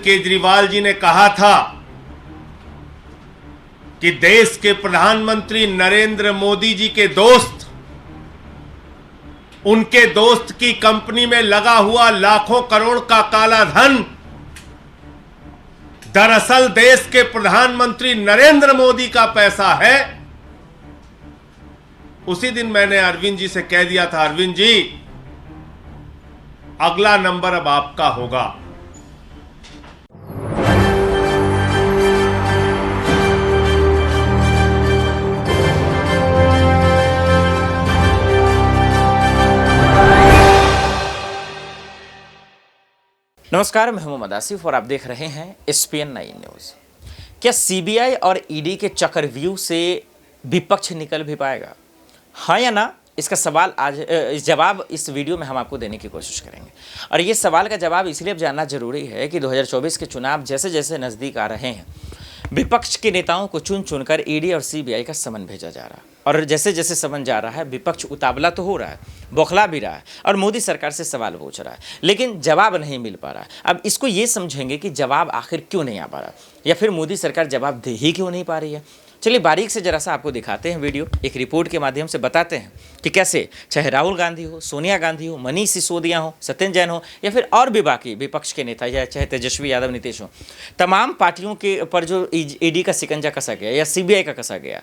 केजरीवाल जी ने कहा था कि देश के प्रधानमंत्री नरेंद्र मोदी जी के दोस्त, उनके दोस्त की कंपनी में लगा हुआ लाखों करोड़ का काला धन दरअसल देश के प्रधानमंत्री नरेंद्र मोदी का पैसा है। उसी दिन मैंने अरविंद जी से कह दिया था, अरविंद जी अगला नंबर अब आपका होगा। नमस्कार, मैं हूं मोहम्मद आसिफ और आप देख रहे हैं SPN 9 न्यूज। क्या सीबीआई और ईडी के चक्रव्यूह से विपक्ष निकल भी पाएगा, हाँ या ना? इसका सवाल आज जवाब इस वीडियो में हम आपको देने की कोशिश करेंगे। और ये सवाल का जवाब इसलिए जानना जरूरी है कि 2024 के चुनाव जैसे जैसे नज़दीक आ रहे हैं, विपक्ष के नेताओं को चुन चुनकर ईडी और सीबीआई का समन भेजा जा रहा है। और जैसे जैसे समन जा रहा है, विपक्ष उतावला तो हो रहा है, बौखला भी रहा है और मोदी सरकार से सवाल पूछ रहा है, लेकिन जवाब नहीं मिल पा रहा है। अब इसको ये समझेंगे कि जवाब आखिर क्यों नहीं आ पा रहा, या फिर मोदी सरकार जवाब दे ही क्यों नहीं पा रही है। चलिए बारीक से जरा सा आपको दिखाते हैं वीडियो, एक रिपोर्ट के माध्यम से बताते हैं कि कैसे चाहे राहुल गांधी हो, सोनिया गांधी हो, मनीष सिसोदिया हो, सत्येंद्र जैन हो, या फिर और भी बाकी विपक्ष के नेता, या चाहे तेजस्वी यादव, नीतीश हो, तमाम पार्टियों के पर जो ईडी का शिकंजा कसा गया या सीबीआई का कसा गया,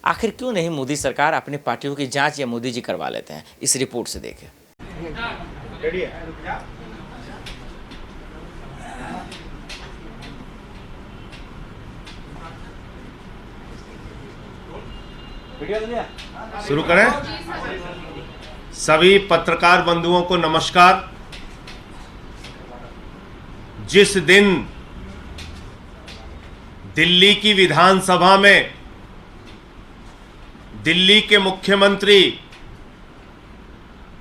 आखिर क्यों नहीं मोदी सरकार अपनी पार्टियों की जांच या मोदी जी करवा लेते हैं। इस रिपोर्ट से देखें। शुरू करें। सभी पत्रकार बंधुओं को नमस्कार। जिस दिन दिल्ली की विधानसभा में दिल्ली के मुख्यमंत्री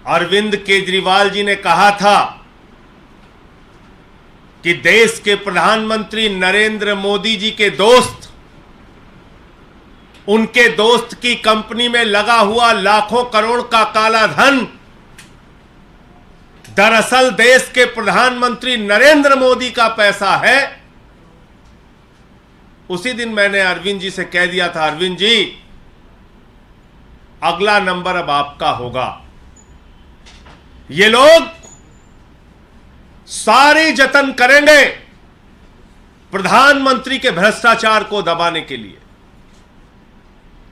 अरविंद केजरीवाल जी ने कहा था कि देश के प्रधानमंत्री नरेंद्र मोदी जी के दोस्त, उनके दोस्त की कंपनी में लगा हुआ लाखों करोड़ का काला धन दरअसल देश के प्रधानमंत्री नरेंद्र मोदी का पैसा है। उसी दिन मैंने अरविंद जी से कह दिया था, अरविंद जी अगला नंबर अब आपका होगा। ये लोग सारे जतन करेंगे प्रधानमंत्री के भ्रष्टाचार को दबाने के लिए,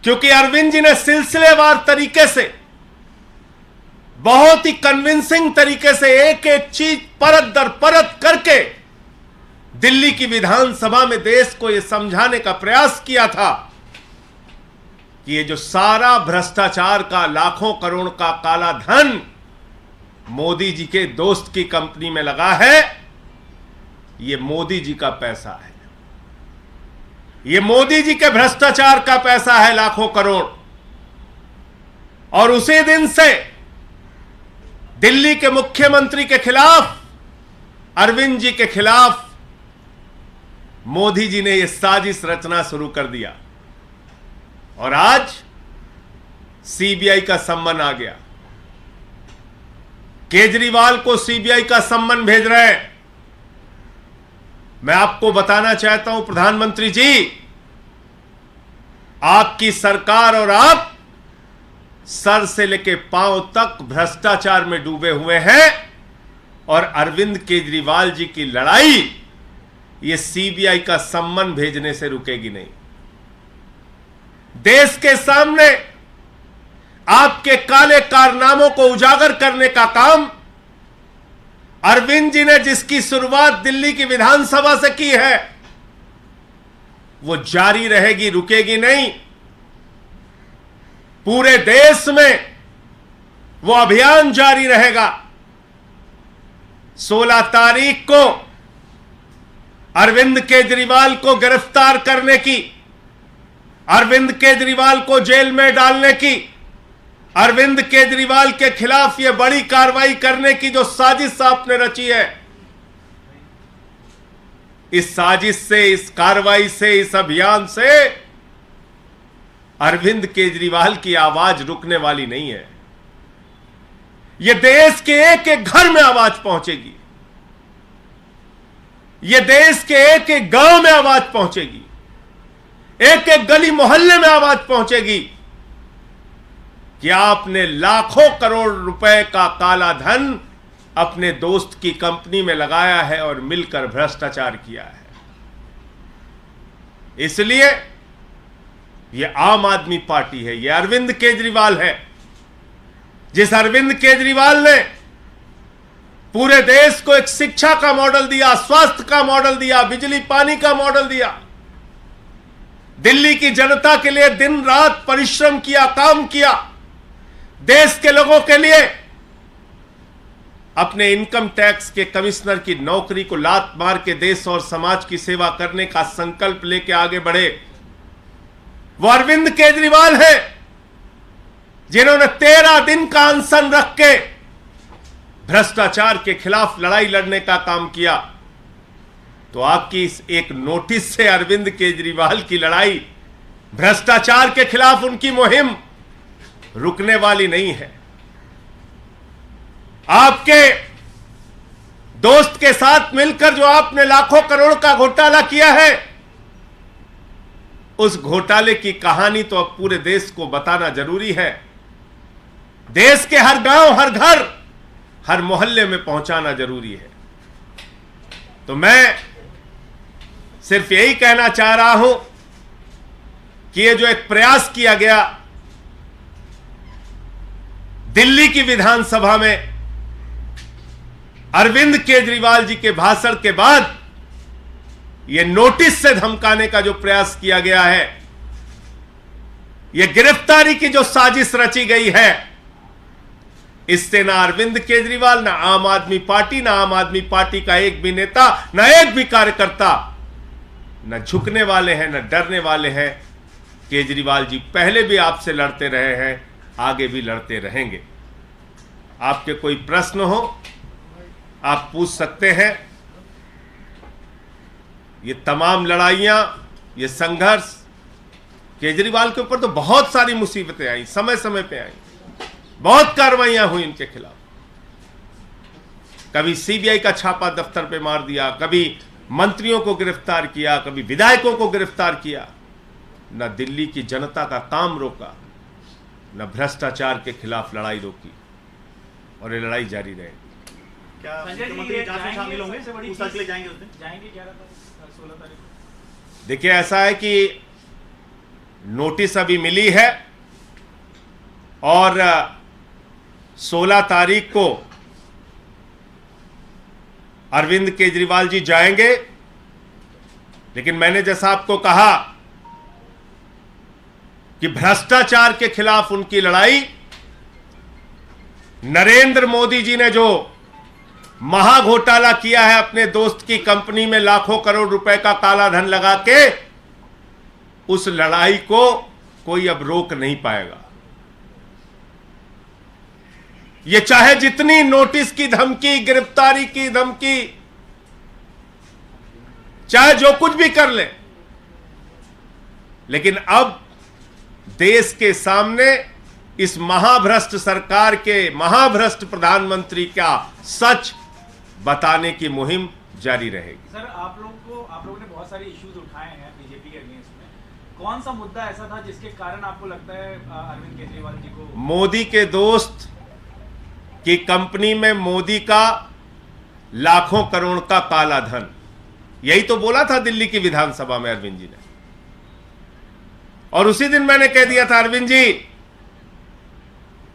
क्योंकि अरविंद जी ने सिलसिलेवार तरीके से, बहुत ही कन्विंसिंग तरीके से एक एक चीज परत दर परत करके दिल्ली की विधानसभा में देश को यह समझाने का प्रयास किया था कि ये जो सारा भ्रष्टाचार का लाखों करोड़ का काला धन मोदी जी के दोस्त की कंपनी में लगा है, ये मोदी जी का पैसा है, ये मोदी जी के भ्रष्टाचार का पैसा है, लाखों करोड़। और उसी दिन से दिल्ली के मुख्यमंत्री के खिलाफ, अरविंद जी के खिलाफ मोदी जी ने यह साजिश रचना शुरू कर दिया। और आज सीबीआई का सम्मन आ गया, केजरीवाल को सीबीआई का सम्मन भेज रहे हैं। मैं आपको बताना चाहता हूं प्रधानमंत्री जी, आपकी सरकार और आप सर से लेके पांव तक भ्रष्टाचार में डूबे हुए हैं, और अरविंद केजरीवाल जी की लड़ाई ये सीबीआई का सम्मन भेजने से रुकेगी नहीं। देश के सामने आपके काले कारनामों को उजागर करने का काम अरविंद जी ने, जिसकी शुरुआत दिल्ली की विधानसभा से की है, वो जारी रहेगी, रुकेगी नहीं। पूरे देश में वो अभियान जारी रहेगा। 16 तारीख को अरविंद केजरीवाल को गिरफ्तार करने की, अरविंद केजरीवाल को जेल में डालने की, अरविंद केजरीवाल के खिलाफ यह बड़ी कार्रवाई करने की जो साजिश आपने रची है, इस साजिश से, इस कार्रवाई से, इस अभियान से अरविंद केजरीवाल की आवाज रुकने वाली नहीं है। यह देश के एक एक घर में आवाज पहुंचेगी। ये देश के एक एक गांव में आवाज पहुंचेगी, एक एक गली मोहल्ले में आवाज पहुंचेगी कि आपने लाखों करोड़ रुपए का काला धन अपने दोस्त की कंपनी में लगाया है और मिलकर भ्रष्टाचार किया है। इसलिए यह आम आदमी पार्टी है, यह अरविंद केजरीवाल है। जिस अरविंद केजरीवाल ने पूरे देश को एक शिक्षा का मॉडल दिया, स्वास्थ्य का मॉडल दिया, बिजली पानी का मॉडल दिया, दिल्ली की जनता के लिए दिन रात परिश्रम किया, काम किया, देश के लोगों के लिए अपने इनकम टैक्स के कमिश्नर की नौकरी को लात मार के देश और समाज की सेवा करने का संकल्प लेके आगे बढ़े, वो अरविंद केजरीवाल है जिन्होंने 13 दिन का अनशन रख के भ्रष्टाचार के खिलाफ लड़ाई लड़ने का काम किया। तो आपकी इस एक नोटिस से अरविंद केजरीवाल की लड़ाई, भ्रष्टाचार के खिलाफ उनकी मुहिम रुकने वाली नहीं है। आपके दोस्त के साथ मिलकर जो आपने लाखों करोड़ का घोटाला किया है, उस घोटाले की कहानी तो अब पूरे देश को बताना जरूरी है। देश के हर गांव, हर घर, हर मोहल्ले में पहुंचाना जरूरी है। तो मैं सिर्फ यही कहना चाह रहा हूं कि ये जो एक प्रयास किया गया दिल्ली की विधानसभा में अरविंद केजरीवाल जी के भाषण के बाद यह नोटिस से धमकाने का जो प्रयास किया गया है, यह गिरफ्तारी की जो साजिश रची गई है, इससे ना अरविंद केजरीवाल, ना आम आदमी पार्टी, ना आम आदमी पार्टी का एक भी नेता, ना एक भी कार्यकर्ता न झुकने वाले हैं, न डरने वाले हैं। केजरीवाल जी पहले भी आपसे लड़ते रहे हैं, आगे भी लड़ते रहेंगे। आपके कोई प्रश्न हो आप पूछ सकते हैं। ये तमाम लड़ाइयां, ये संघर्ष, केजरीवाल के ऊपर तो बहुत सारी मुसीबतें आई, समय समय पे आई, बहुत कार्रवाइयां हुई इनके खिलाफ। कभी सीबीआई का छापा दफ्तर पे मार दिया, कभी मंत्रियों को गिरफ्तार किया, कभी विधायकों को गिरफ्तार किया। न दिल्ली की जनता का काम रोका, न भ्रष्टाचार के खिलाफ लड़ाई रोकी, और ये लड़ाई जारी रहेगी। क्या मुख्यमंत्री जांच में शामिल होंगे? पूछताछ के लिए जाएंगे उस दिन? जाएंगे 16 तारीख को। देखिए, ऐसा है कि नोटिस अभी मिली है और 16 तारीख को अरविंद केजरीवाल जी जाएंगे। लेकिन मैंने जैसा आपको कहा कि भ्रष्टाचार के खिलाफ उनकी लड़ाई, नरेंद्र मोदी जी ने जो महाघोटाला किया है अपने दोस्त की कंपनी में लाखों करोड़ रुपए का काला धन लगा के, उस लड़ाई को कोई अब रोक नहीं पाएगा। ये चाहे जितनी नोटिस की धमकी, गिरफ्तारी की धमकी, चाहे जो कुछ भी कर ले, लेकिन अब देश के सामने इस महाभ्रष्ट सरकार के, महाभ्रष्ट प्रधानमंत्री का सच बताने की मुहिम जारी रहेगी। सर, आप लोगों ने बहुत सारे इश्यूज उठाए हैं बीजेपी के अगेंस्ट में। कौन सा मुद्दा ऐसा था जिसके कारण आपको लगता है अरविंद केजरीवाल जी को? मोदी के दोस्त की कंपनी में मोदी का लाखों करोड़ का काला धन, यही तो बोला था दिल्ली की विधानसभा में अरविंद जी ने। और उसी दिन मैंने कह दिया था, अरविंद जी,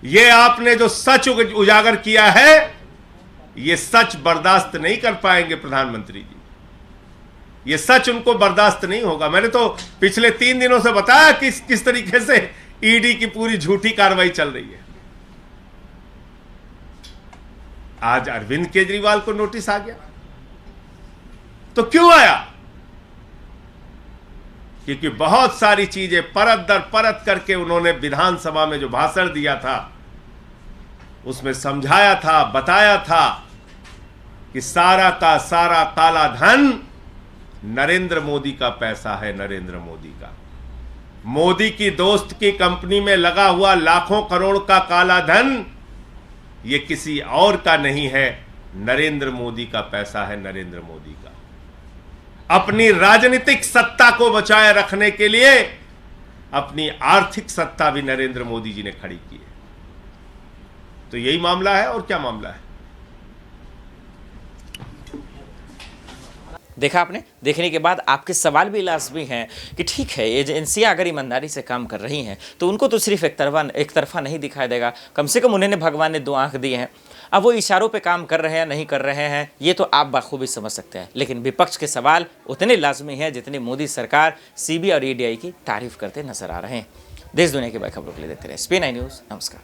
ये आपने जो सच उजागर किया है, ये सच बर्दाश्त नहीं कर पाएंगे प्रधानमंत्री जी। ये सच उनको बर्दाश्त नहीं होगा। मैंने तो पिछले 3 दिनों से बताया कि किस तरीके से ईडी की पूरी झूठी कार्रवाई चल रही है। आज अरविंद केजरीवाल को नोटिस आ गया, तो क्यों आया? क्योंकि बहुत सारी चीजें परत दर परत करके उन्होंने विधानसभा में जो भाषण दिया था, उसमें समझाया था, बताया था कि सारा का सारा काला धन नरेंद्र मोदी का पैसा है, नरेंद्र मोदी का। मोदी की दोस्त की कंपनी में लगा हुआ लाखों करोड़ का काला धन ये किसी और का नहीं है, नरेंद्र मोदी का पैसा है, नरेंद्र मोदी का। अपनी राजनीतिक सत्ता को बचाए रखने के लिए अपनी आर्थिक सत्ता भी नरेंद्र मोदी जी ने खड़ी की है। तो यही मामला है, और क्या मामला है? देखा आपने, देखने के बाद आपके सवाल भी लाजमी हैं कि ठीक है, एजेंसियां अगर ईमानदारी से काम कर रही हैं तो उनको तो सिर्फ एक तरफा नहीं दिखाई देगा। कम से कम उन्हें भगवान ने 2 आंख दी हैं। अब वो इशारों पे काम कर रहे हैं नहीं कर रहे हैं ये तो आप बाखूबी समझ सकते हैं, लेकिन विपक्ष के सवाल उतने लाजमी हैं जितनी मोदी सरकार, सीबीआई और ईडी की तारीफ करते नजर आ रहे हैं। देश दुनिया की बड़ी खबरों के लिए देखते रहे SPN9 न्यूज़। नमस्कार।